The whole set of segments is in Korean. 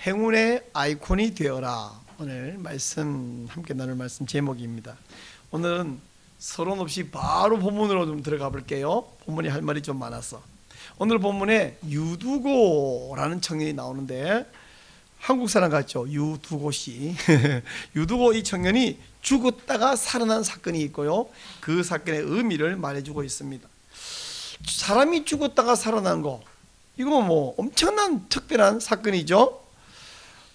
행운의 아이콘이 되어라. 오늘 말씀 함께 나눌 말씀 제목입니다. 오늘은 서론 없이 바로 본문으로 좀 들어가 볼게요. 본문이 할 말이 좀 많아서. 오늘 본문에 유두고라는 청년이 나오는데 한국 사람 같죠? 유두고 씨. 유두고 이 청년이 죽었다가 살아난 사건이 있고요. 그 사건의 의미를 말해주고 있습니다. 사람이 죽었다가 살아난 거, 이거 뭐 엄청난 특별한 사건이죠.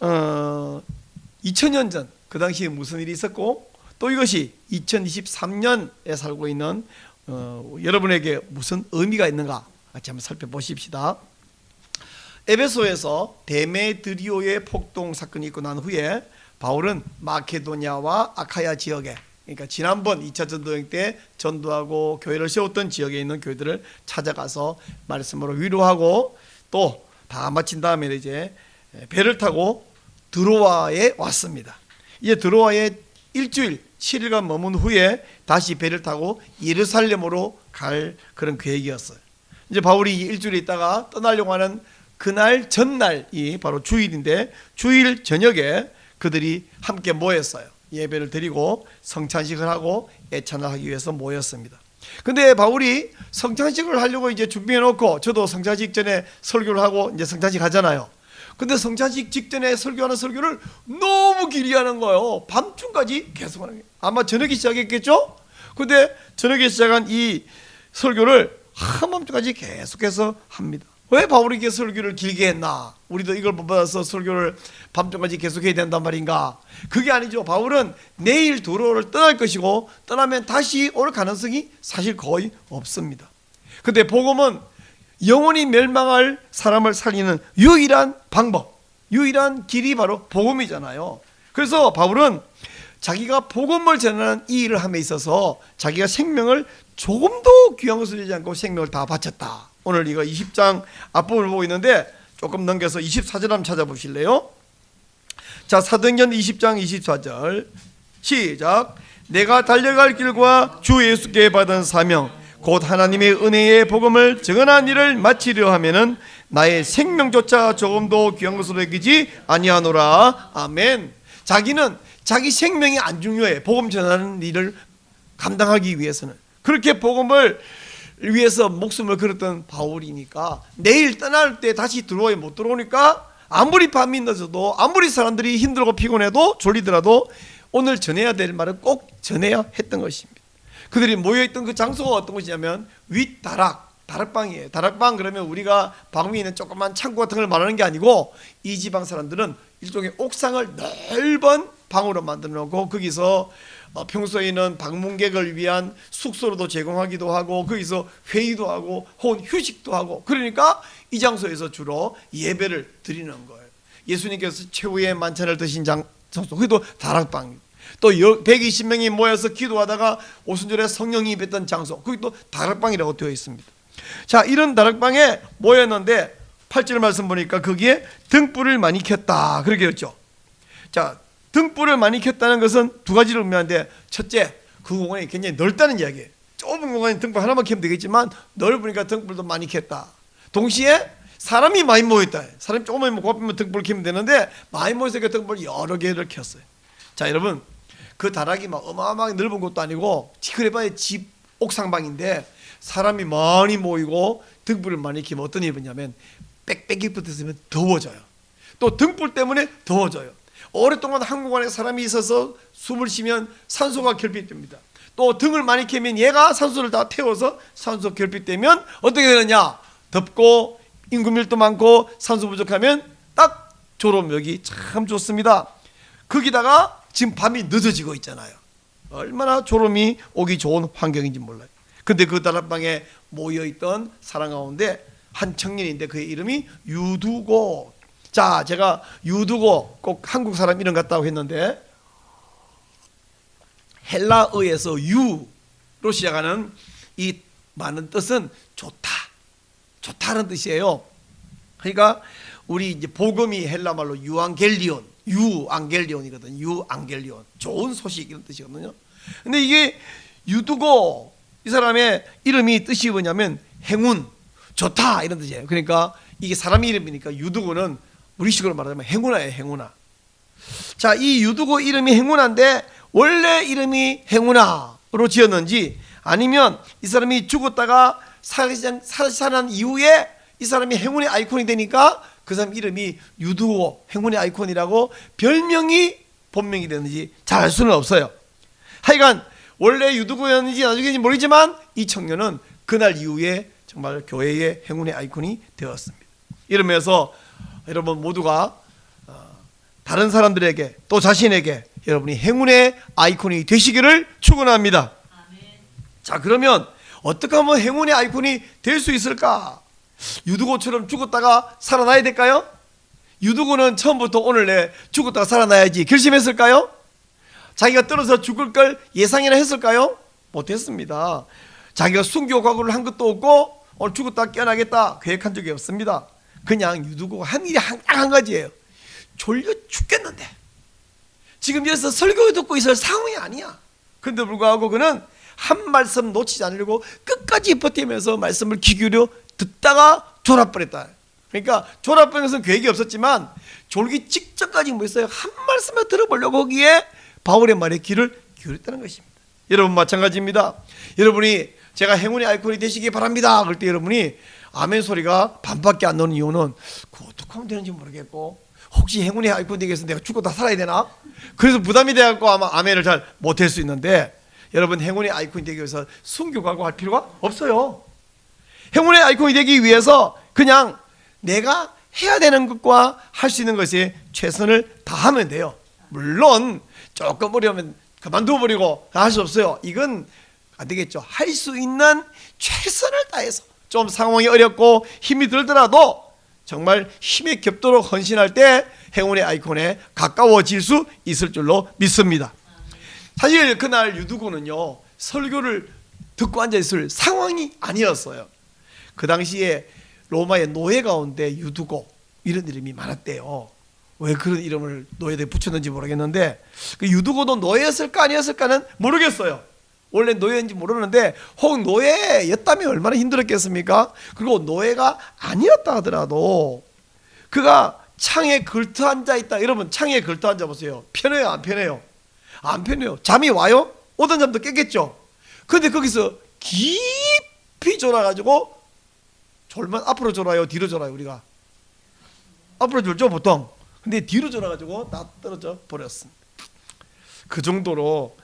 2000년 전 그 당시에 무슨 일이 있었고, 또 이것이 2023년에 살고 있는 여러분에게 무슨 의미가 있는가 같이 한번 살펴보십시다. 에베소에서 데메드리오의 폭동 사건이 있고 난 후에 바울은 마케도니아와 아카야 지역에, 그러니까 지난번 2차 전도여행 때 전도하고 교회를 세웠던 지역에 있는 교회들을 찾아가서 말씀으로 위로하고, 또 다 마친 다음에 이제 배를 타고 드로아에 왔습니다. 이제 드로아에 일주일 7일간 머문 후에 다시 배를 타고 예루살렘으로 갈 그런 계획이었어요. 이제 바울이 일주일 있다가 떠나려고 하는 그날 전날이 바로 주일인데, 주일 저녁에 그들이 함께 모였어요. 예배를 드리고 성찬식을 하고 애찬을 하기 위해서 모였습니다. 근데 바울이 성찬식을 하려고 이제 준비해 놓고, 저도 성찬식 전에 설교를 하고 이제 성찬식 하잖아요. 근데 성찬식 직전에 설교하는 설교를 너무 길게 하는 거예요. 밤중까지 계속 하는 거예요. 아마 저녁에 시작했겠죠? 근데 저녁에 시작한 이 설교를 한밤중까지 계속해서 합니다. 왜 바울이 이렇게 설교를 길게 했나? 우리도 이걸 받아서 설교를 밤중까지 계속해야 된단 말인가? 그게 아니죠. 바울은 내일 도로를 떠날 것이고, 떠나면 다시 올 가능성이 사실 거의 없습니다. 근데 복음은 영원히 멸망할 사람을 살리는 유일한 방법, 유일한 길이 바로 복음이잖아요. 그래서 바울은 자기가 복음을 전하는 이 일을 함에 있어서 자기가 생명을 조금도 귀한 것을 주지 않고 생명을 다 바쳤다. 오늘 이거 20장 앞부분을 보고 있는데 조금 넘겨서 24절 한번 찾아보실래요? 자, 사도행전 20장 24절 시작. 내가 달려갈 길과 주 예수께 받은 사명 곧 하나님의 은혜의 복음을 증언한 일을 마치려 하면은 나의 생명조차 조금도 귀한 것으로 여기지 아니하노라. 아멘. 자기는 자기 생명이 안 중요해. 복음 전하는 일을 감당하기 위해서는. 그렇게 복음을 위해서 목숨을 걸었던 바울이니까 내일 떠날 때 다시 드로아에 못 들어오니까 아무리 밤이 늦어도, 아무리 사람들이 힘들고 피곤해도 졸리더라도 오늘 전해야 될 말을 꼭 전해야 했던 것입니다. 그들이 모여있던 그 장소가 어떤 곳이냐면 다락방이에요. 다락방 그러면 우리가 방 위에 있는 조그만 창고 같은 걸 말하는 게 아니고, 이 지방 사람들은 일종의 옥상을 넓은 방으로 만들어 놓고 거기서 평소에는 방문객을 위한 숙소로도 제공하기도 하고, 거기서 회의도 하고 혹은 휴식도 하고, 그러니까 이 장소에서 주로 예배를 드리는 거예요. 예수님께서 최후의 만찬을 드신 장소, 그것도 다락방입니다. 또 120명이 모여서 기도하다가 오순절에 성령이 임했던 장소, 그게 또 다락방이라고 되어 있습니다. 자, 이런 다락방에 모였는데 8절 말씀 보니까 거기에 등불을 많이 켰다 그렇게 했죠. 자, 등불을 많이 켰다는 것은 두 가지를 의미하는데, 첫째, 그 공간이 굉장히 넓다는 이야기예요. 좁은 공간에 등불 하나만 켜면 되겠지만 넓으니까 등불도 많이 켰다. 동시에 사람이 많이 모였다. 사람이 조금만 고프면 등불을 켜면 되는데 많이 모여서 등불 여러 개를 켰어요. 자, 여러분, 그 다락이 막 어마어마하게 넓은 것도 아니고 그래봐야 집 옥상방인데 사람이 많이 모이고 등불을 많이 켜면 어떤 일이 있냐면 빽빽이 붙었으면 더워져요. 또 등불 때문에 더워져요. 오랫동안 한 공간에 사람이 있어서 숨을 쉬면 산소가 결핍됩니다. 또 등을 많이 켜면 얘가 산소를 다 태워서 산소 결핍되면 어떻게 되느냐? 덥고 인구 밀도 많고 산소 부족하면 딱 졸음역이 참 좋습니다. 거기다가 지금 밤이 늦어지고 있잖아요. 얼마나 졸음이 오기 좋은 환경인지 몰라요. 근데 그 다락방에 모여있던 사람 가운데 한 청년인데 그의 이름이 유두고. 자, 제가 유두고 꼭 한국 사람 이름 같다고 했는데, 헬라어에서 유로 시작하는 이 많은 뜻은 좋다, 좋다는 뜻이에요. 그러니까 우리 이제 복음이 헬라 말로 유앙겔리온이거든. 유앙겔리온, 좋은 소식 이런 뜻이거든요. 근데 이게 유두고, 이 사람의 이름이 뜻이 뭐냐면 행운, 좋다 이런 뜻이에요. 그러니까 이게 사람 이름이니까 유두고는 우리식으로 말하자면 행운아예요, 행운아. 자, 이 유두고 이름이 행운아인데 원래 이름이 행운아로 지었는지, 아니면 이 사람이 죽었다가 살아난 이후에 이 사람이 행운의 아이콘이 되니까 그 사람 이름이 유두고 행운의 아이콘이라고 별명이 본명이 됐는지 잘 알 수는 없어요. 하여간 원래 유두고였는지 나중에인지 모르지만 이 청년은 그날 이후에 정말 교회의 행운의 아이콘이 되었습니다. 이러면서 여러분 모두가 다른 사람들에게 또 자신에게 여러분이 행운의 아이콘이 되시기를 축원합니다. 자, 그러면 어떻게 하면 행운의 아이콘이 될 수 있을까? 유두고처럼 죽었다가 살아나야 될까요? 유두고는 처음부터 오늘 내 죽었다가 살아나야지 결심했을까요? 자기가 떨어져 죽을 걸 예상이나 했을까요? 못했습니다. 자기가 순교 각오를 한 것도 없고 오늘 죽었다가 깨어나겠다 계획한 적이 없습니다. 그냥 유두고가 한 일이 한 가지예요. 졸려 죽겠는데 지금 여기서 설교 듣고 있을 상황이 아니야. 그런데 불구하고 그는 한 말씀 놓치지 않으려고 끝까지 버티면서 말씀을 귀 기울여 듣다가 졸아버렸다. 그러니까 졸아버린 것은 계획이 없었지만 졸기 직전까지 뭐 있어요? 한 말씀을 들어보려고 거기에 바울의 말에 귀를 기울였다는 것입니다. 여러분 마찬가지입니다. 여러분이 제가 행운의 아이콘이 되시기 바랍니다 그럴 때 여러분이 아멘 소리가 반밖에 안 나오는 이유는 그거 어떻게 하면 되는지 모르겠고, 혹시 행운의 아이콘 되기 위해서 내가 죽고 다 살아야 되나? 그래서 부담이 돼갖고 아마 아멘을 잘 못할 수 있는데, 여러분 행운의 아이콘이 되기 위해서 순교 각오할 필요가 없어요. 행운의 아이콘이 되기 위해서 그냥 내가 해야 되는 것과 할 수 있는 것에 최선을 다하면 돼요. 물론 조금 어려우면 그만둬버리고 할 수 없어요. 이건 안 되겠죠. 할 수 있는 최선을 다해서 좀 상황이 어렵고 힘이 들더라도 정말 힘에 겹도록 헌신할 때 행운의 아이콘에 가까워질 수 있을 줄로 믿습니다. 사실 그날 유두고는요 설교를 듣고 앉아있을 상황이 아니었어요. 그 당시에 로마의 노예 가운데 유두고 이런 이름이 많았대요. 왜 그런 이름을 노예에 붙였는지 모르겠는데, 그 유두고도 노예였을까 아니었을까는 모르겠어요. 원래 노예인지 모르는데 혹 노예였다면 얼마나 힘들었겠습니까? 그리고 노예가 아니었다 하더라도 그가 창에 걸터 앉아있다. 여러분 창에 걸터 앉아보세요. 편해요 안 편해요? 안 편해요. 잠이 와요? 오던 잠도 깼겠죠. 근데 거기서 깊이 졸아가지고, 졸면 앞으로 졸아요 뒤로 졸아요? 우리가 앞으로 졸죠 보통. 근데 뒤로 졸아가지고 다 떨어져 버렸습니다. 그 정도로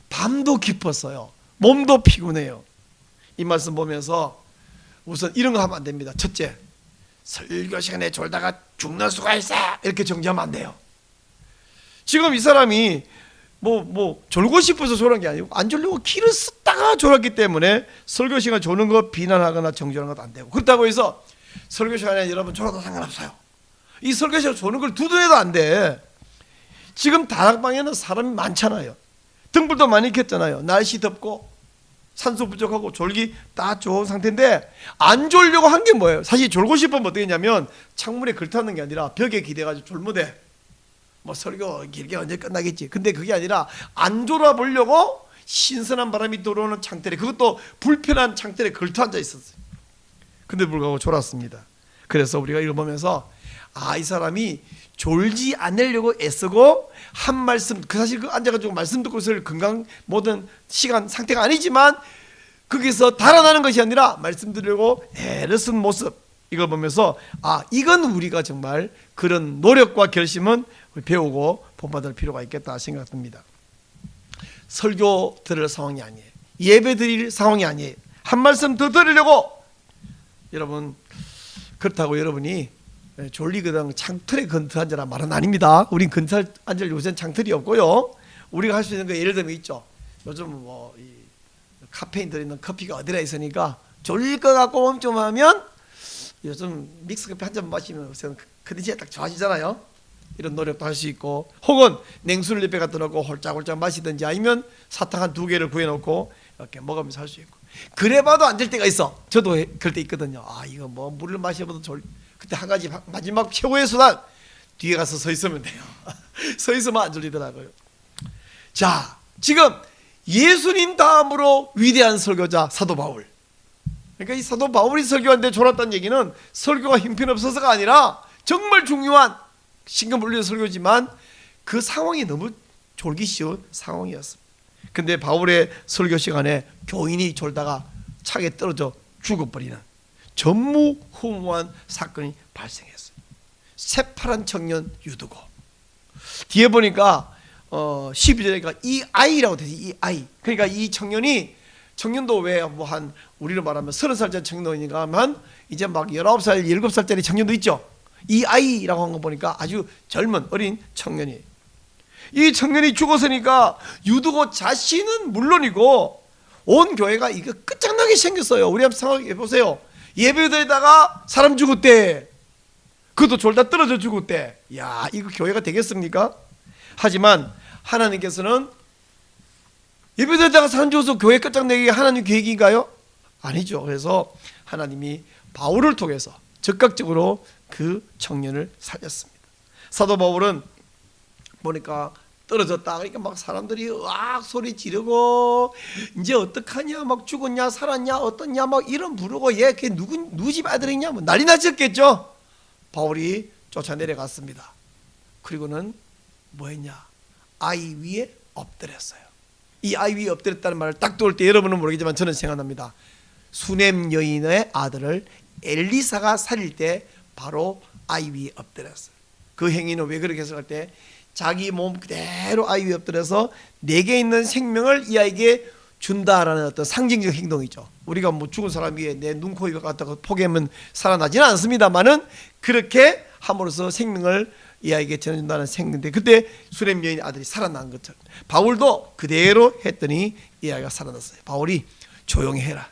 밤도 깊었어요. 몸도 피곤해요. 이 말씀 보면서 우선 이런 거 하면 안 됩니다. 첫째, 설교 시간에 졸다가 죽는 수가 있어 이렇게 정지하면 안 돼요. 지금 이 사람이 졸고 싶어서 졸은 게 아니고 안 졸려고 기를 쓰다가 졸았기 때문에 설교 시간 조는 거 비난하거나 정죄하는 것도 안 되고, 그렇다고 해서 설교 시간에 여러분 졸아도 상관없어요. 이 설교 시간 조는 걸 두둔해도 안 돼. 지금 다락방에는 사람이 많잖아요. 등불도 많이 켰잖아요. 날씨 덥고 산소 부족하고 졸기 딱 좋은 상태인데 안 졸려고 한 게 뭐예요? 사실 졸고 싶으면 어떻게 했냐면 창문에 걸터앉는 게 아니라 벽에 기대가지고 졸무대 설교 길게 언제 끝나겠지. 근데 그게 아니라 안 졸아보려고 신선한 바람이 들어오는 창틀에, 그것도 불편한 창틀에 걸터 앉아 있었어요. 근데 불구하고 졸았습니다. 그래서 우리가 이걸 보면서 이 사람이 졸지 않으려고 애쓰고 한 말씀, 사실 그 앉아가지고 말씀 듣고 있을 건강 모든 시간 상태가 아니지만 거기서 달아나는 것이 아니라 말씀 들으려고 애를 쓴 모습, 이걸 보면서 이건 우리가 정말 그런 노력과 결심은 배우고 본받을 필요가 있겠다 생각합니다. 설교 들을 상황이 아니에요. 예배 드릴 상황이 아니에요. 한 말씀 더 들으려고. 여러분 그렇다고 여러분이 졸리거든 창틀에 건터 앉으라 말은 아닙니다. 우린 건터 앉을 요새는 창틀이 없고요. 우리가 할 수 있는 거 예를 들면 있죠. 요즘 이 카페인 들어있는 커피가 어디나 있으니까 졸릴 것 같고 멈춤하면 요즘 믹스커피 한 잔 마시면 컨디션이 딱 좋아지잖아요. 이런 노력도 할 수 있고, 혹은 냉수를 옆에 갖다 놓고 홀짝홀짝 마시든지, 아니면 사탕 한 2개를 구해놓고 이렇게 먹으면서 할 수 있고. 그래봐도 안 될 때가 있어. 저도 그럴 때 있거든요. 이거 물을 마셔봐도 그때 한 가지 마지막 최고의 수단, 뒤에 가서 서 있으면 돼요. 서 있으면 안 졸리더라고요. 자, 지금 예수님 다음으로 위대한 설교자 사도 바울. 그러니까 이 사도 바울이 설교하는데 졸았다는 얘기는 설교가 형편없어서가 아니라 정말 중요한 신경 울리는 설교지만 그 상황이 너무 졸기 쉬운 상황이었습니다. 근데 바울의 설교 시간에 교인이 졸다가 차게 떨어져 죽어버리는 전무후무한 사건이 발생했어요. 새파란 청년 유두고. 뒤에 보니까 12절에 이 아이라고 되지. 이 아이. 그러니까 이 청년도 왜 뭐 한 우리로 말하면 30살짜리 청년이니까 하면 이제 막 19살, 7살짜리 청년도 있죠. 이 아이라고 한 거 보니까 아주 젊은 어린 청년이에요. 이 청년이 죽었으니까 유두고 자신은 물론이고 온 교회가 이거 끝장나게 생겼어요. 우리 한번 생각해 보세요. 예배드리다가 사람 죽었대. 그것도 졸다 떨어져 죽었대. 야, 이거 교회가 되겠습니까? 하지만 하나님께서는 예배드리다가 사람 죽어서 교회 끝장내기 하나님 계획인가요? 아니죠. 그래서 하나님이 바울을 통해서 적극적으로 그 청년을 살렸습니다. 사도 바울은 보니까 떨어졌다. 그러니까 막 사람들이 으악 소리 지르고 이제 어떡하냐, 막 죽었냐, 살았냐, 어떻냐, 막 이름 부르고 얘 걔 누구 집 아들이냐, 뭐 난리 났었겠죠. 바울이 쫓아 내려갔습니다. 그리고는 뭐했냐? 아이 위에 엎드렸어요. 이 아이 위에 엎드렸다는 말을 딱 들을 때 여러분은 모르겠지만 저는 생각납니다. 수넴 여인의 아들을 엘리사가 살릴 때 바로 아이 위에 엎드렸어요. 그 행위는 왜 그렇게 해석할 때 자기 몸 그대로 아이 위에 엎드려서 내게 있는 생명을 이 아이에게 준다라는 어떤 상징적 행동이죠. 우리가 뭐 죽은 사람 위에 내 눈, 코, 입을 갖다가 포개면 살아나지는 않습니다만은 그렇게 함으로써 생명을 이 아이에게 전해준다는 생각인데 그때 수렘 여인 아들이 살아난 것처럼 바울도 그대로 했더니 이 아이가 살아났어요. 바울이 조용히 해라.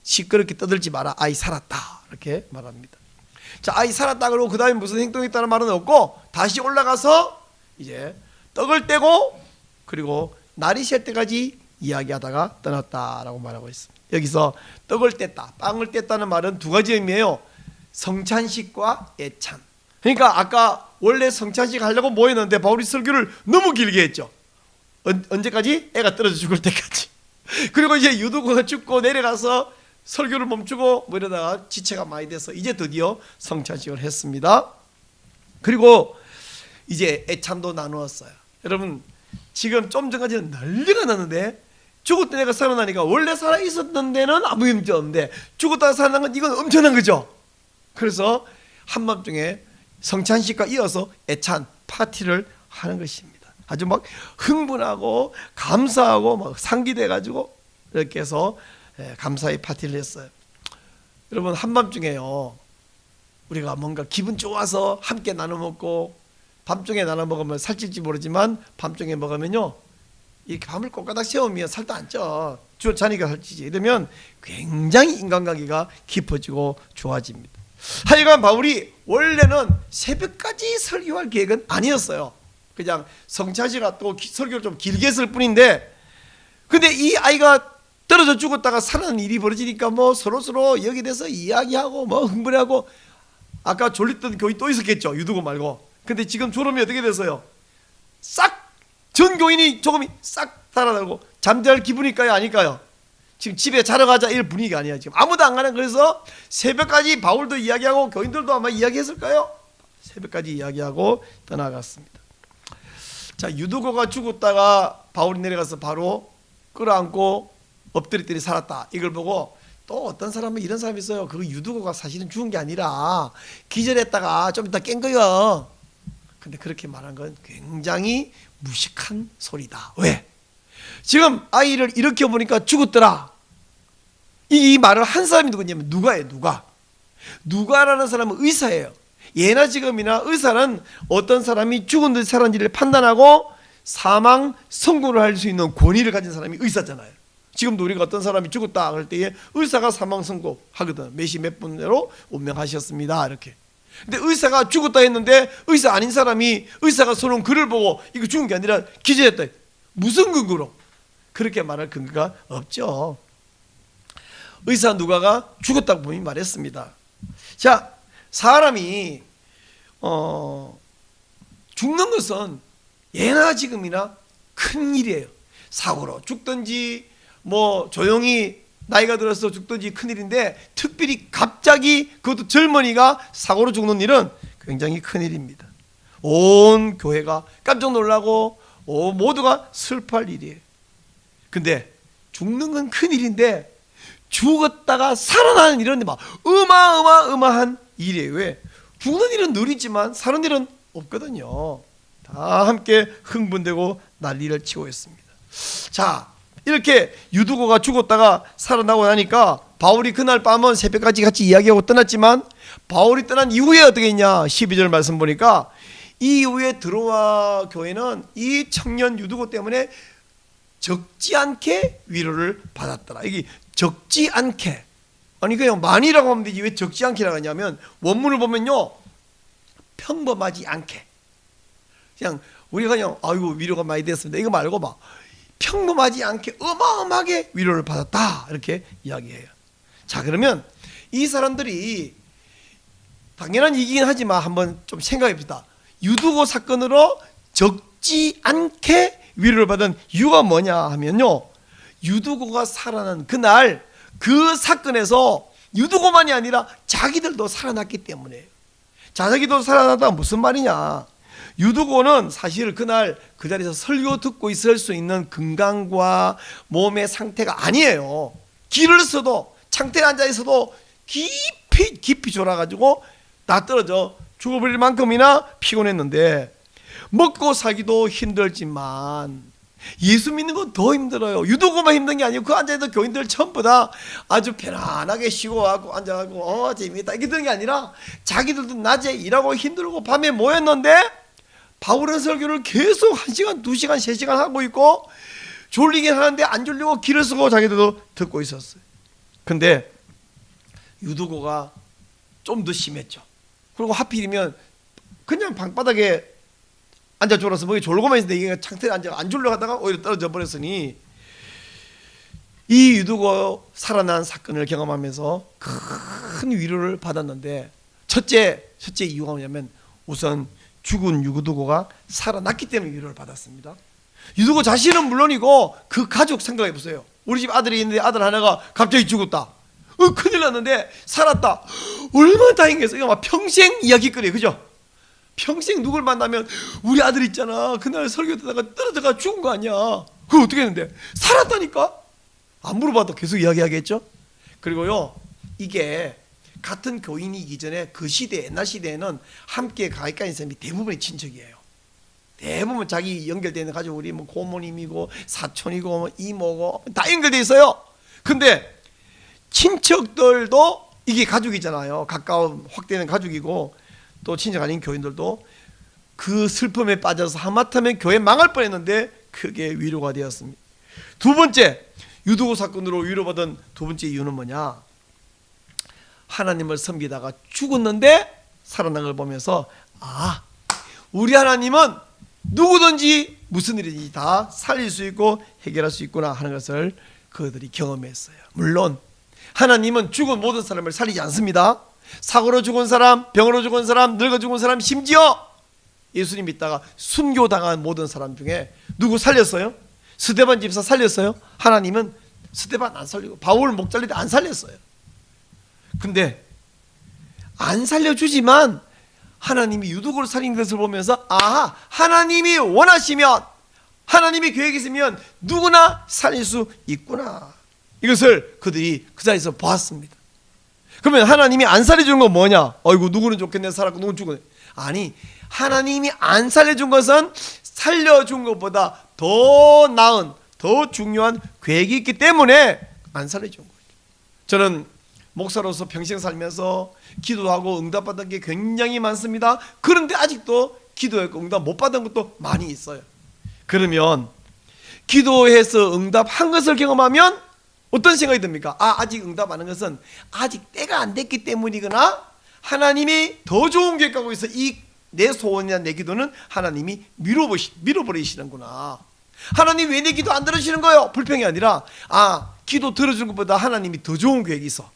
시끄럽게 떠들지 마라. 아이 살았다. 이렇게 말합니다. 자, 아이 살았다 그러고 그 다음에 무슨 행동이 있다는 말은 없고 다시 올라가서 이제 떡을 떼고 그리고 날이 셀 때까지 이야기하다가 떠났다라고 말하고 있습니다. 여기서 떡을 뗐다, 빵을 뗐다는 말은 두 가지 의미예요. 성찬식과 애찬. 그러니까 아까 원래 성찬식 하려고 모였는데 바울이 설교를 너무 길게 했죠. 언제까지? 애가 떨어져 죽을 때까지. 그리고 이제 유두고가 죽고 내려가서 설교를 멈추고 뭐 이러다가 지체가 많이 돼서 이제 드디어 성찬식을 했습니다. 그리고 이제 애찬도 나누었어요. 여러분 지금 좀 전까지는 난리가 났는데 죽었던 애가 살아나니까 원래 살아있었던 데는 아무 문제 없는데 죽었다가 살아난 건 이건 엄청난 거죠. 그래서 한밤중에 성찬식과 이어서 애찬 파티를 하는 것입니다. 아주 막 흥분하고 감사하고 막 상기돼가지고 이렇게 해서 감사의 파티를 했어요. 여러분 한밤중에요 우리가 뭔가 기분 좋아서 함께 나눠 먹고 밤중에 나눠 먹으면 살찔지 모르지만 밤중에 먹으면요 이 밤을 꼬까닥 세우면 살도 안 쪄. 자니까 살찌지. 이러면 굉장히 인간관계가 깊어지고 좋아집니다. 하여간 바울이 원래는 새벽까지 설교할 계획은 아니었어요. 그냥 성찬식이라 또 설교를 좀 길게 했을 뿐인데 근데 이 아이가 떨어져 죽었다가 살아난 일이 벌어지니까 뭐 서로 여기 대해서 이야기하고 뭐 흥분하고 아까 졸렸던 교인 또 있었겠죠. 유두고 말고. 근데 지금 졸음이 어떻게 됐어요? 싹 전 교인이 조금 싹 달아나고 잠잘 기분일까요? 아닐까요? 지금 집에 자러 가자 이런 분위기가 아니야. 지금 아무도 안 가는. 그래서 새벽까지 바울도 이야기하고 교인들도 아마 이야기했을까요? 새벽까지 이야기하고 떠나갔습니다. 자, 유두고가 죽었다가 바울이 내려가서 바로 끌어안고 엎드렸더니 살았다. 이걸 보고 또 어떤 사람은 이런 사람이 있어요. 그 유두고가 사실은 죽은 게 아니라 기절했다가 좀 이따 깬 거예요. 근데 그렇게 말한 건 굉장히 무식한 소리다. 왜? 지금 아이를 일으켜 보니까 죽었더라. 이 말을 한 사람이 누구냐면 누가예요. 누가라는 사람은 의사예요. 예나 지금이나 의사는 어떤 사람이 죽은 듯 살았는지를 판단하고 사망 선고를 할 수 있는 권위를 가진 사람이 의사잖아요. 지금도 우리가 어떤 사람이 죽었다 할 때에 의사가 사망 선고하거든. 몇 시 몇 분으로 운명하셨습니다. 이렇게. 근데 의사가 죽었다 했는데 의사 아닌 사람이 의사가 써놓은 글을 보고 이거 죽은 게 아니라 기절했다. 무슨 근거로? 그렇게 말할 근거가 없죠. 의사 누가가 죽었다고 본인이 말했습니다. 자, 사람이 죽는 것은 예나 지금이나 큰 일이에요. 사고로 죽든지 뭐 조용히 나이가 들어서 죽든지 큰일인데 특별히 갑자기 그것도 젊은이가 사고로 죽는 일은 굉장히 큰일입니다. 온 교회가 깜짝 놀라고 모두가 슬퍼할 일이에요. 근데 죽는 건 큰일인데 죽었다가 살아나는 일은 막 어마어마한 일이에요. 왜? 죽는 일은 늘 있지만 사는 일은 없거든요. 다 함께 흥분되고 난리를 치고 있습니다. 자, 이렇게 유두고가 죽었다가 살아나고 나니까 바울이 그날 밤은 새벽까지 같이 이야기하고 떠났지만 바울이 떠난 이후에 어떻게 했냐? 12절 말씀 보니까 이 이후에 드로아 교회는 이 청년 유두고 때문에 적지 않게 위로를 받았더라. 이게 적지 않게, 아니 그냥 많이라고 하면 되지 왜 적지 않게라고 하냐면 원문을 보면요, 평범하지 않게, 그냥 우리가 그냥 아이고 위로가 많이 됐습니다 이거 말고 막 평범하지 않게 어마어마하게 위로를 받았다 이렇게 이야기해요. 자, 그러면 이 사람들이 당연한 얘기긴 하지만 한번 좀 생각해 봅시다. 유두고 사건으로 적지 않게 위로를 받은 이유가 뭐냐 하면요, 유두고가 살아난 그날 그 사건에서 유두고만이 아니라 자기들도 살아났기 때문에요. 자기도 살아났다 무슨 말이냐? 유두고는 사실 그날 그 자리에서 설교 듣고 있을 수 있는 건강과 몸의 상태가 아니에요. 길을 써도 창틀에 앉아 있어도 깊이 졸아가지고 다 떨어져 죽어버릴 만큼이나 피곤했는데 먹고 살기도 힘들지만 예수 믿는 건 더 힘들어요. 유두고만 힘든 게 아니고 그 앉아있던 교인들 전부 다 아주 편안하게 쉬고 하고 앉아가고 재미있다 이게 되는 게 아니라 자기들도 낮에 일하고 힘들고 밤에 모였는데 바울의 설교를 계속 1시간, 2시간, 3시간 하고 있고 졸리긴 하는데 안 졸리고 길을 쓰고 자기들도 듣고 있었어요. 근데 유두고가 좀 더 심했죠. 그리고 하필이면 그냥 방바닥에 앉아 졸아서 뭐 졸고만 있는데 이게 창틀에 앉아 안 졸려 하다가 오히려 떨어져 버렸으니 이 유두고 살아난 사건을 경험하면서 큰 위로를 받았는데 첫째 이유가 뭐냐면 우선 죽은 유두고가 살아났기 때문에 위로를 받았습니다. 유두고 자신은 물론이고 그 가족 생각해 보세요. 우리 집 아들이 있는데 아들 하나가 갑자기 죽었다. 큰일 났는데 살았다. 얼마나 다행이겠어. 이거 막 평생 이야기거리예요. 그죠? 평생 누굴 만나면 우리 아들 있잖아. 그날 설교 듣다가 떨어져가 죽은 거 아니야. 그거 어떻게 했는데? 살았다니까? 안 물어봐도 계속 이야기하겠죠? 그리고요, 이게 같은 교인이기 전에 그 시대, 옛날 시대에는 함께 가까이 있는 사람이 대부분이 친척이에요. 대부분 자기 연결되는 가족, 우리 뭐 고모님이고 사촌이고 뭐 이모고 다 연결돼 있어요. 근데 친척들도 이게 가족이잖아요. 가까운 확대된 가족이고 또 친척 아닌 교인들도 그 슬픔에 빠져서 하마터면 교회 망할 뻔했는데 그게 위로가 되었습니다. 두 번째, 유두고 사건으로 위로받은 두 번째 이유는 뭐냐? 하나님을 섬기다가 죽었는데 살아난 걸 보면서 우리 하나님은 누구든지 무슨 일이든지 다 살릴 수 있고 해결할 수 있구나 하는 것을 그들이 경험했어요. 물론 하나님은 죽은 모든 사람을 살리지 않습니다. 사고로 죽은 사람, 병으로 죽은 사람, 늙어 죽은 사람, 심지어 예수님 믿다가 순교당한 모든 사람 중에 누구 살렸어요? 스데반 집사 살렸어요? 하나님은 스데반 안 살리고 바울 목 잘릴 때 안 살렸어요. 근데 안 살려주지만 하나님이 유두고를 살린 것을 보면서 하나님이 원하시면, 하나님이 계획이 있으면 누구나 살릴 수 있구나, 이것을 그들이 그 자리에서 보았습니다. 그러면 하나님이 안 살려준 건 뭐냐? 어이구 누구는 좋겠네 살았고 누구는 죽었네. 아니, 하나님이 안 살려준 것은 살려준 것보다 더 나은, 더 중요한 계획이 있기 때문에 안 살려준 거죠. 저는 목사로서 평생 살면서 기도하고 응답받은 게 굉장히 많습니다. 그런데 아직도 기도했고 응답 못 받은 것도 많이 있어요. 그러면 기도해서 응답한 것을 경험하면 어떤 생각이 듭니까? 아직 응답 안 한 것은 아직 때가 안 됐기 때문이거나 하나님이 더 좋은 계획 갖고 있어 이 내 소원이나 내 기도는 하나님이 밀어버리시는구나. 하나님 왜 내 기도 안 들으시는 거예요? 불평이 아니라 기도 들어준 것보다 하나님이 더 좋은 계획이 있어.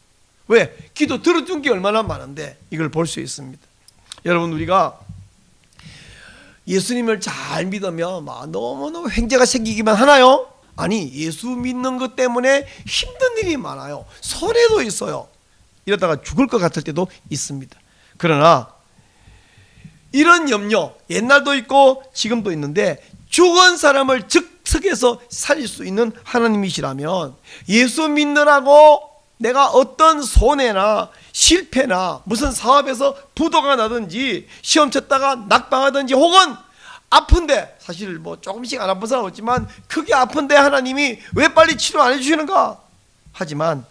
왜? 기도 들어준 게 얼마나 많은데 이걸 볼 수 있습니다. 여러분, 우리가 예수님을 잘 믿으면 너무너무 횡재가 생기기만 하나요? 아니, 예수 믿는 것 때문에 힘든 일이 많아요. 손해도 있어요. 이러다가 죽을 것 같을 때도 있습니다. 그러나 이런 염려 옛날도 있고 지금도 있는데, 죽은 사람을 즉석에서 살릴 수 있는 하나님이시라면 예수 믿느라고 내가 어떤 손해나 실패나 무슨 사업에서 부도가 나든지 시험 쳤다가 낙방하든지 혹은 아픈데, 사실 뭐 조금씩 안 아픈 사람 없지만 크게 아픈데 하나님이 왜 빨리 치료 안 해주시는가? 하지만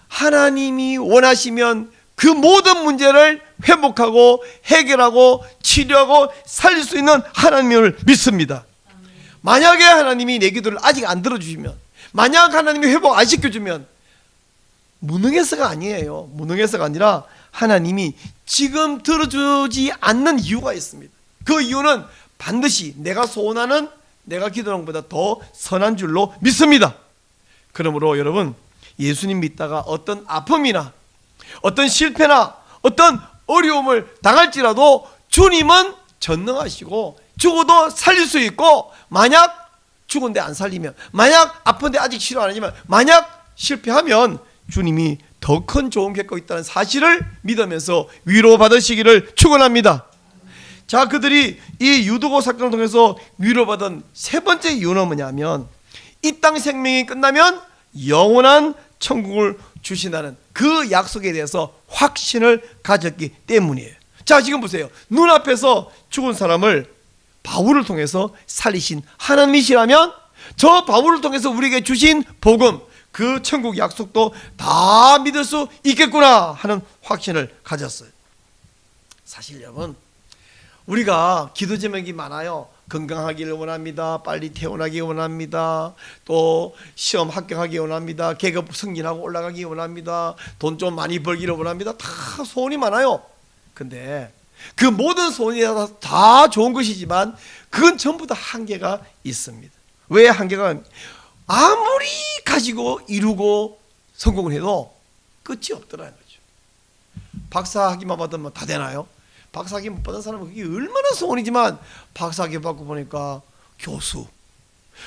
하나님이 원하시면 그 모든 문제를 회복하고 해결하고 치료하고 살릴 수 있는 하나님을 믿습니다. 만약에 하나님이 내 기도를 아직 안 들어주시면, 만약 하나님이 회복 안 시켜주면 무능해서가 아니에요. 무능해서가 아니라 하나님이 지금 들어주지 않는 이유가 있습니다. 그 이유는 반드시 내가 소원하는, 내가 기도하는 것보다 더 선한 줄로 믿습니다. 그러므로 여러분, 예수님 믿다가 어떤 아픔이나 어떤 실패나 어떤 어려움을 당할지라도 주님은 전능하시고 죽어도 살릴 수 있고, 만약 죽은데 안 살리면, 만약 아픈데 아직 치료 안 하지만 만약 실패하면 주님이 더 큰 좋은 계획이 있다는 사실을 믿으면서 위로받으시기를 축원합니다. 자, 그들이 이 유두고 사건을 통해서 위로받은 세 번째 이유는 뭐냐면, 이 땅 생명이 끝나면 영원한 천국을 주신다는 그 약속에 대해서 확신을 가졌기 때문이에요. 자, 지금 보세요. 눈앞에서 죽은 사람을 바울을 통해서 살리신 하나님이시라면 저 바울을 통해서 우리에게 주신 복음, 그 천국 약속도 다 믿을 수 있겠구나 하는 확신을 가졌어요. 사실 여러분, 우리가 기도 제목이 많아요. 건강하기를 원합니다. 빨리 태어나기 원합니다. 또 시험 합격하기 원합니다. 계급 승진하고 올라가기 원합니다. 돈 좀 많이 벌기를 원합니다. 다 소원이 많아요. 근데 그 모든 소원이 다 좋은 것이지만 그건 전부 다 한계가 있습니다. 왜 한계가? 아무리 가지고 이루고 성공을 해도 끝이 없더라는 거죠. 박사학위만 받으면 다 되나요? 박사학위 못 받은 사람은 그게 얼마나 소원이지만 박사학위 받고 보니까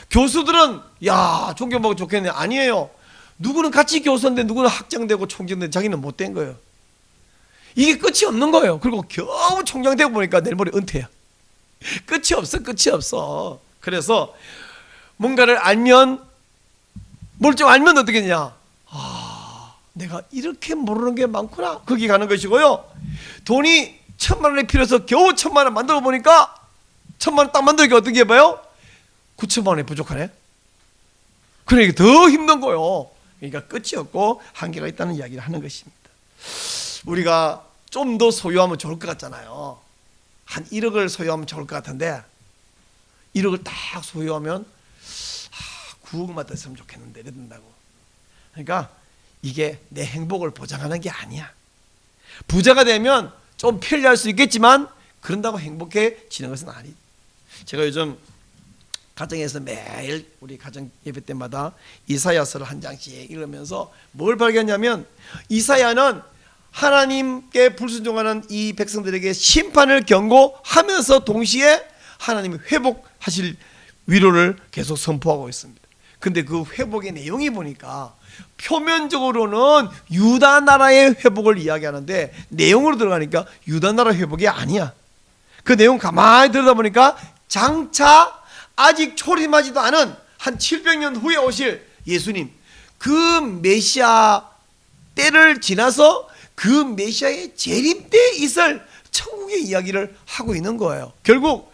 교수들은 야 존경받고 좋겠네. 아니에요. 누구는 같이 교수인데 누구는 학장되고 총장되고 자기는 못 된 거예요. 이게 끝이 없는 거예요. 그리고 겨우 총장 되고 보니까 내일 모레 은퇴야. 끝이 없어. 그래서 뭔가를 알면, 뭘 좀 알면 어떻게 되냐, 내가 이렇게 모르는 게 많구나, 거기 가는 것이고요. 돈이 1,000만 원이 필요해서 겨우 1,000만 원 만들어 보니까 1,000만 원 딱 만들기 어떻게 해봐요? 9,000만 원이 부족하네. 그러니까 더 힘든 거예요. 그러니까 끝이 없고 한계가 있다는 이야기를 하는 것입니다. 우리가 좀 더 소유하면 좋을 것 같잖아요. 한 1억을 소유하면 좋을 것 같은데 1억을 딱 소유하면 9억만 더 있으면 좋겠는데 이런다고. 그러니까 이게 내 행복을 보장하는 게 아니야. 부자가 되면 좀 편리할 수 있겠지만 그런다고 행복해지는 것은 아니지. 제가 요즘 가정에서 매일 우리 가정 예배 때마다 이사야서를 한 장씩 읽으면서 뭘 발견했냐면, 이사야는 하나님께 불순종하는 이 백성들에게 심판을 경고하면서 동시에 하나님이 회복하실 위로를 계속 선포하고 있습니다. 근데 그 회복의 내용이 보니까 표면적으로는 유다 나라의 회복을 이야기하는데 내용으로 들어가니까 유다 나라 회복이 아니야. 그 내용 가만히 들여다보니까 장차 아직 초림하지도 않은 한 700년 후에 오실 예수님, 그 메시아 때를 지나서 그 메시아의 재림 때 있을 천국의 이야기를 하고 있는 거예요. 결국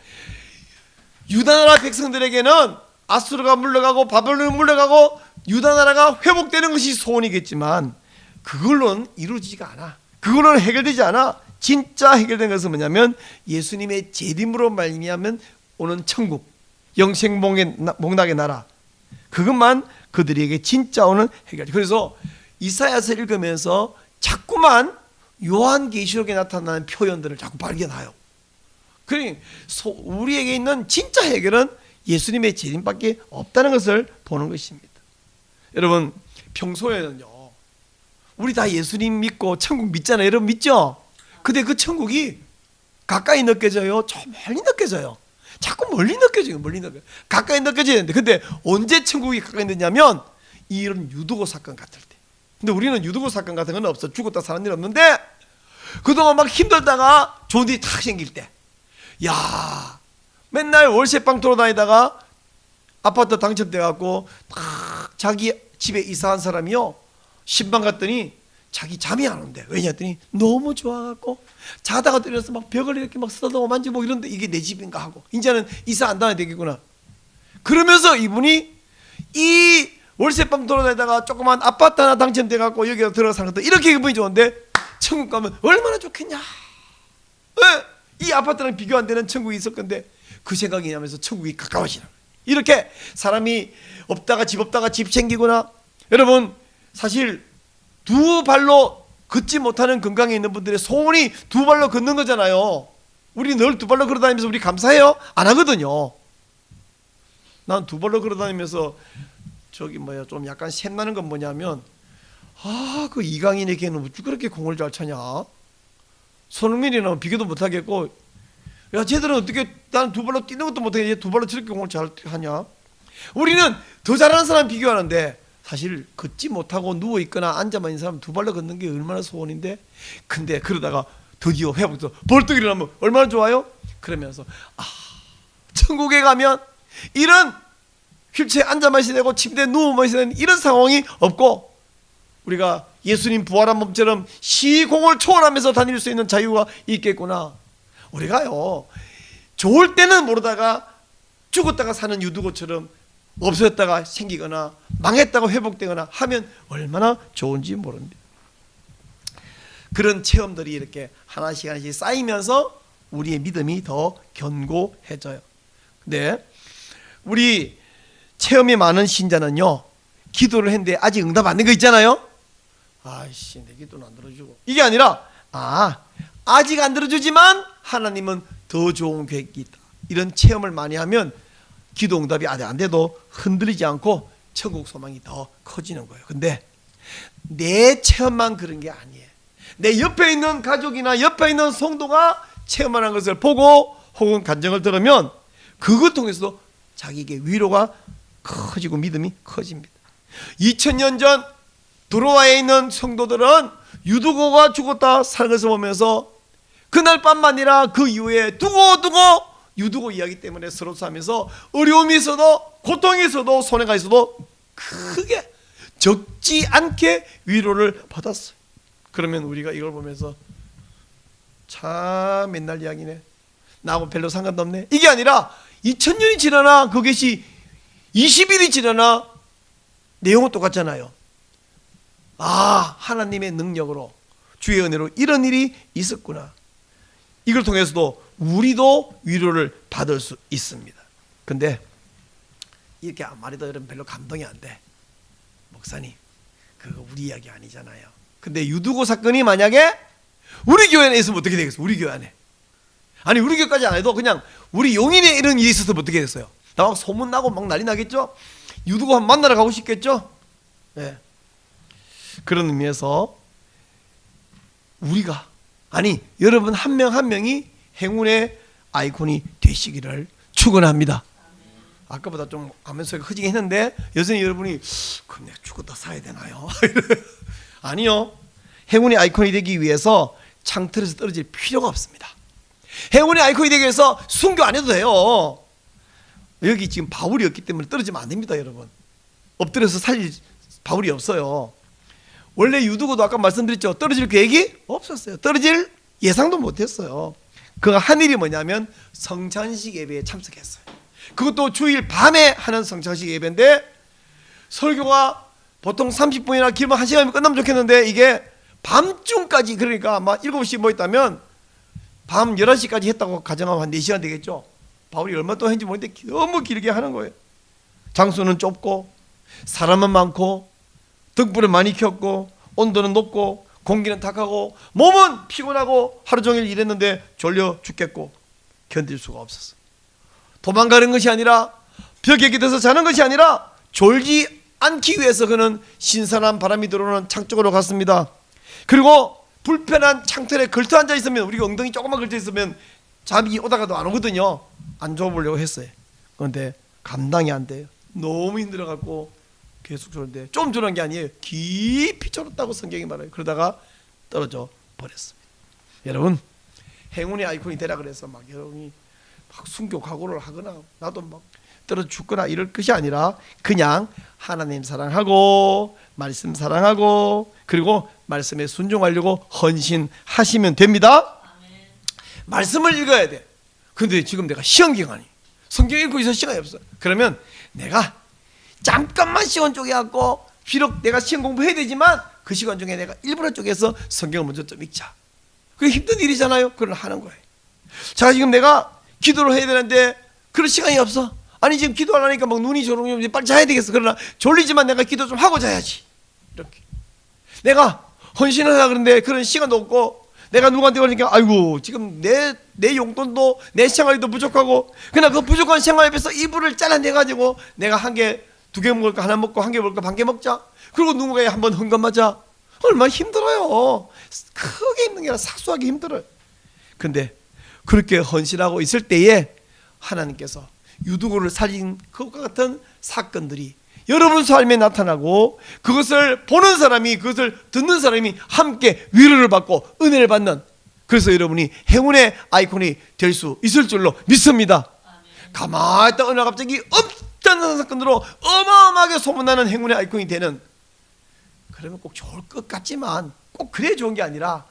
유다 나라 백성들에게는 아수르가 물러가고 바벨론이 물러가고 유다 나라가 회복되는 것이 소원이겠지만 그걸로는 이루어지지가 않아. 그걸로는 해결되지 않아. 진짜 해결된 것은 뭐냐면 예수님의 재림으로 말미암은 오는 천국, 영생복락의 나라, 그것만 그들에게 진짜 오는 해결. 그래서 이사야서 읽으면서 자꾸만 요한계시록에 나타나는 표현들을 자꾸 발견해요. 그러니 우리에게 있는 진짜 해결은 예수님의 재림밖에 없다는 것을 보는 것입니다. 여러분, 평소에는요, 우리 다 예수님 믿고 천국 믿잖아요. 여러분 믿죠? 근데 그 천국이 가까이 느껴져요? 저 멀리 느껴져요. 자꾸 멀리 느껴져요. 가까이 느껴지는데, 근데 언제 천국이 가까이 느냐면 이런 유두고 사건 같을 때. 근데 우리는 유두고 사건 같은 건 없어. 죽었다 사는 일 없는데 그동안 막 힘들다가 좋은 일이 탁 생길 때, 야, 맨날 월세방 돌아다니다가 아파트 당첨돼갖고 딱 자기 집에 이사한 사람이요, 신방 갔더니 자기 잠이 안 온대. 왜냐했더니 너무 좋아갖고 자다가 일어나서 막 벽을 이렇게 막 쓰다듬어 만지고 이런데 이게 내 집인가 하고 이제는 이사 안 다녀야 되겠구나. 그러면서 이분이 이 월세방 돌아다니다가 조그만 아파트 하나 당첨돼갖고 여기로 들어가서 사는 것도 이렇게 기분이 좋은데 천국 가면 얼마나 좋겠냐. 왜? 이 아파트랑 비교 안 되는 천국이 있을 건데 그 생각이 나면서 천국이 가까워지는 거예요. 이렇게 사람이 없다가 집 생기거나, 여러분 사실 두 발로 걷지 못하는 건강에 있는 분들의 소원이 두 발로 걷는 거잖아요. 우리 늘 두 발로 걸어다니면서 우리 감사해요? 안 하거든요. 난 두 발로 걸어다니면서 좀 약간 샘나는 건 뭐냐면, 그 이강인에게는 어찌 그렇게 공을 잘 차냐. 손흥민이랑 비교도 못하겠고, 야 쟤들은 어떻게 나는 두 발로 뛰는 것도 못해, 얘 두 발로 저렇게 공을 잘 하냐. 우리는 더 잘하는 사람 비교하는데 사실 걷지 못하고 누워있거나 앉아만 있는 사람 두 발로 걷는 게 얼마나 소원인데. 근데 그러다가 드디어 회복해서 벌떡 일어나면 얼마나 좋아요? 그러면서 천국에 가면 이런 휠체어에 앉아만 있어야 되고 침대에 누워만 있어야 되는 이런 상황이 없고, 우리가 예수님 부활한 몸처럼 시공을 초월하면서 다닐 수 있는 자유가 있겠구나. 우리가요 좋을 때는 모르다가 죽었다가 사는 유두고처럼 없어졌다가 생기거나 망했다가 회복되거나 하면 얼마나 좋은지 모릅니다. 그런 체험들이 이렇게 하나씩 하나씩 쌓이면서 우리의 믿음이 더 견고해져요. 근데 우리 체험이 많은 신자는요, 기도를 했는데 아직 응답 안 된 거 있잖아요. 아이씨, 내 기도는 안 들어주고, 이게 아니라 아직 안 들어주지만 하나님은 더 좋은 계획이 있다. 이런 체험을 많이 하면 기도 응답이 아직 안 돼도 흔들리지 않고 천국 소망이 더 커지는 거예요. 근데 내 체험만 그런 게 아니에요. 내 옆에 있는 가족이나 옆에 있는 성도가 체험하는 것을 보고 혹은 간증을 들으면 그것 통해서도 자기에게 위로가 커지고 믿음이 커집니다. 2000년 전 도로와에 있는 성도들은 유두고가 죽었다 사는 것을 보면서 그날 밤만 아니라 그 이후에 두고두고 유두고 이야기 때문에 서로 싸우면서 어려움이 있어도 고통이 있어도 손해가 있어도 크게 적지 않게 위로를 받았어요. 그러면 우리가 이걸 보면서 참 맨날 이야기네, 나하고 별로 상관도 없네, 이게 아니라 2000년이 지나나 그것이 20일이 지나나 내용은 똑같잖아요. 하나님의 능력으로 주의 은혜로 이런 일이 있었구나. 이걸 통해서도 우리도 위로를 받을 수 있습니다. 근데 이렇게 말해도 여러분 별로 감동이 안 돼. 목사님, 그거 우리 이야기 아니잖아요. 근데 유두고 사건이 만약에 우리 교회 안에 있으면 어떻게 되겠어요? 우리 교회 안에. 아니 우리 교회까지 안 해도 그냥 우리 용인에 이런 일이 있어서 어떻게 됐어요? 나 막 소문나고 막 난리 나겠죠? 유두고 한번 만나러 가고 싶겠죠? 네. 그런 의미에서 우리가, 여러분 한 명 한 명이 행운의 아이콘이 되시기를 축원합니다. 아까보다 좀 하면서 커지긴 했는데 여전히 여러분이 그럼 내가 죽었다 사야 되나요? 아니요. 행운의 아이콘이 되기 위해서 창틀에서 떨어질 필요가 없습니다. 행운의 아이콘이 되기 위해서 순교 안 해도 돼요. 여기 지금 바울이 없기 때문에 떨어지면 안 됩니다. 여러분 엎드려서 살릴 바울이 없어요. 원래 유두고도 아까 말씀드렸죠, 떨어질 계획이 없었어요. 떨어질 예상도 못했어요. 그가 한 일이 뭐냐면 성찬식 예배에 참석했어요. 그것도 주일 밤에 하는 성찬식 예배인데 설교가 보통 30분이나 길면 1시간이면 끝나면 좋겠는데 이게 밤중까지, 그러니까 아마 7시 뭐 있다면 밤 11시까지 했다고 가정하면 한 4시간 되겠죠. 바울이 얼마 동안 했는지 모르는데 너무 길게 하는 거예요. 장소는 좁고 사람은 많고 등불은 많이 켰고 온도는 높고 공기는 탁하고 몸은 피곤하고 하루 종일 일했는데 졸려 죽겠고 견딜 수가 없었어. 도망가는 것이 아니라 벽에 기대서 자는 것이 아니라 졸지 않기 위해서 그는 신선한 바람이 들어오는 창 쪽으로 갔습니다. 그리고 불편한 창틀에 걸터 앉아 있으면, 우리가 엉덩이 조금만 걸쳐 있으면 잠이 오다가도 안 오거든요. 안 줘보려고 했어요. 그런데 감당이 안 돼요. 너무 힘들어갖고 계속 졸는데, 좀 졸은 게 아니에요. 깊이 졸았다고 성경이 말해요. 그러다가 떨어져 버렸습니다. 여러분 행운의 아이콘이 되라 그래서 막 여러분이 막 순교 각오를 하거나 나도 막 떨어져 죽거나 이럴 것이 아니라 그냥 하나님 사랑하고 말씀 사랑하고 그리고 말씀에 순종하려고 헌신하시면 됩니다. 말씀을 읽어야 돼. 근데 지금 내가 시험 기간이 성경 읽고 있을 시간이 없어. 그러면 내가 잠깐만 시간 쪼개갖고 비록 내가 시험 공부해야 되지만 그 시간 중에 내가 일부러 쪼개서 성경을 먼저 좀 읽자. 그게 힘든 일이잖아요. 그걸 하는 거예요. 자, 지금 내가 기도를 해야 되는데 그럴 시간이 없어. 아니 지금 기도 안 하니까 막 눈이 조롱이 빨리 자야 되겠어. 그러나 졸리지만 내가 기도 좀 하고 자야지. 이렇게 내가 헌신을 하려 그러는데 그런 시간도 없고 내가 누구한테 그러니까 아이고 지금 내 용돈도 내 생활비도 부족하고 그냥 그 부족한 생활비에서 이불을 잘라내가지고 내가 한 개, 두 개 먹을까 하나 먹고 한 개 먹을까 반 개 먹자. 그리고 누군가에 한번 헌금하자. 얼마나 힘들어요. 크게 힘든 게 아니라 사소하게 힘들어요. 근데 그렇게 헌신하고 있을 때에 하나님께서 유두고를 살린 그것과 같은 사건들이 여러분 삶에 나타나고 그것을 보는 사람이 그것을 듣는 사람이 함께 위로를 받고 은혜를 받는 그래서 여러분이 행운의 아이콘이 될 수 있을 줄로 믿습니다. 가만히 있다 어느 날 갑자기 엄청난 사건으로 어마어마하게 소문나는 행운의 아이콘이 되는 그러면 꼭 좋을 것 같지만 꼭 그래 좋은 게 아니라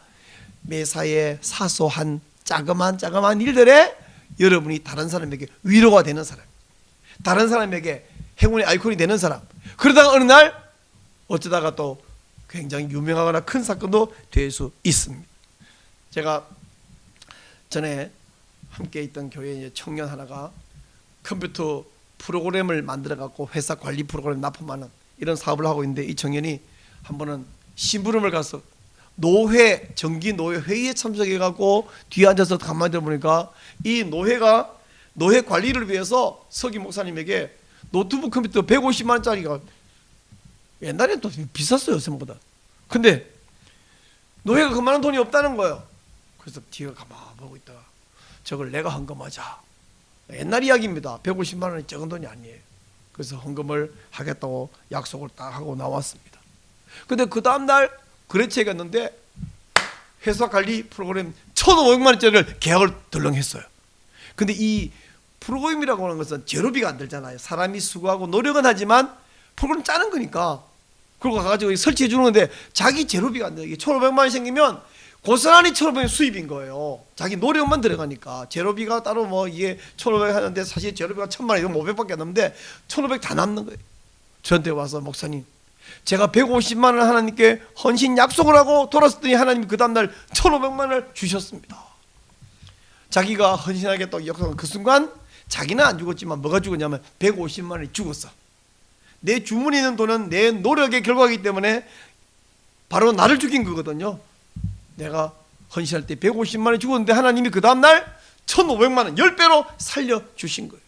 매사에 사소한 자그마한 일들에 여러분이 다른 사람에게 위로가 되는 사람 다른 사람에게 행운의 아이콘이 되는 사람 그러다가 어느 날 어쩌다가 또 굉장히 유명하거나 큰 사건도 될 수 있습니다. 제가 전에 함께 있던 교회에 청년 하나가 컴퓨터 프로그램을 만들어 갖고 회사 관리 프로그램 납품하는 이런 사업을 하고 있는데 이 청년이 한 번은 심부름을 가서 노회 정기 노회 회의에 참석해 갖고 뒤에 앉아서 가만히 들어보니까 이 노회가 노회 관리를 위해서 서기 목사님에게 노트북 컴퓨터 150만 원짜리가 옛날엔 또 비쌌어요 요즘보다. 근데 노회가 그만한 돈이 없다는 거예요. 그래서 뒤에 가만 보고 있다가 저걸 내가 헌금하자. 옛날 이야기입니다. 150만 원이 적은 돈이 아니에요. 그래서 헌금을 하겠다고 약속을 딱 하고 나왔습니다. 근데 그 다음날 거래처에 갔는데 회사 관리 프로그램 1,500만 원짜리를 계약을 덜렁했어요. 근데 이 프로그램이라고 하는 것은 재료비가 안 들잖아요. 사람이 수고하고 노력은 하지만 프로그램 짜는 거니까 그러고 가가지고 설치해 주는 건데 자기 재료비가 안 들어요. 1,500만 원이 생기면 고스란히 1,500원 수입인 거예요. 자기 노력만 들어가니까 재료비가 따로 뭐 이게 1,500 하는데 사실 재료비가 1,000만 원 이건 500밖에 안 남는데 1,500 다 남는 거예요. 저한테 와서 목사님 제가 150만 원 하나님께 헌신 약속을 하고 돌았더니 하나님이 그 다음날 1,500만 원을 주셨습니다. 자기가 헌신하겠다고 약속한 그 순간 자기는 안 죽었지만 뭐가 죽었냐면 150만 원이 죽었어. 내 주머니에 있는 돈은 내 노력의 결과이기 때문에 바로 나를 죽인 거거든요. 내가 헌신할 때 150만 원이 죽었는데 하나님이 그 다음날 1,500만 원 10배로 살려주신 거예요.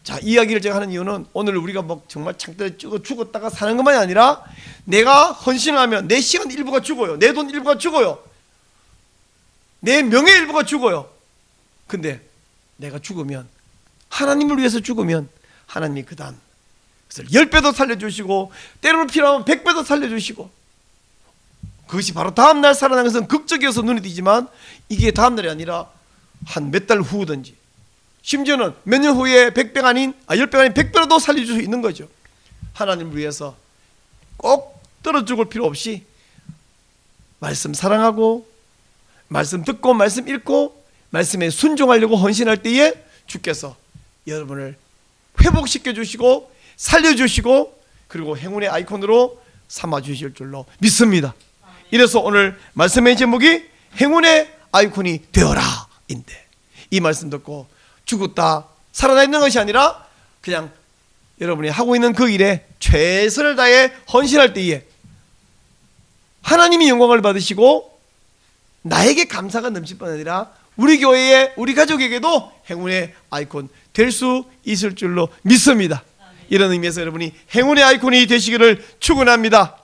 자, 이 이야기를 제가 하는 이유는 오늘 우리가 뭐 정말 창틀에 죽었다가 사는 것만이 아니라 내가 헌신하면 내 시간 일부가 죽어요. 내 돈 일부가 죽어요. 내 명예 일부가 죽어요. 근데 내가 죽으면 하나님을 위해서 죽으면 하나님이 그 다음 그래서 10배도 살려주시고 때로는 필요하면 100배도 살려주시고 그것이 바로 다음날 살아나는 것은 극적이어서 눈에 띄지만 이게 다음날이 아니라 한 몇 달 후든지 심지어는 몇 년 후에 10배가 아닌 10배가 아닌 100배로도 살려줄 수 있는 거죠. 하나님을 위해서 꼭 떨어 죽을 필요 없이 말씀 사랑하고 말씀 듣고 말씀 읽고 말씀에 순종하려고 헌신할 때에 주께서 여러분을 회복시켜 주시고 살려주시고 그리고 행운의 아이콘으로 삼아주실 줄로 믿습니다. 이래서 오늘 말씀의 제목이 행운의 아이콘이 되어라 인데 이 말씀 듣고 죽었다 살아나 있는 것이 아니라 그냥 여러분이 하고 있는 그 일에 최선을 다해 헌신할 때에 하나님이 영광을 받으시고 나에게 감사가 넘칠 뿐 아니라 우리 교회에 우리 가족에게도 행운의 아이콘 될 수 있을 줄로 믿습니다. 이런 의미에서 여러분이 행운의 아이콘이 되시기를 축원합니다.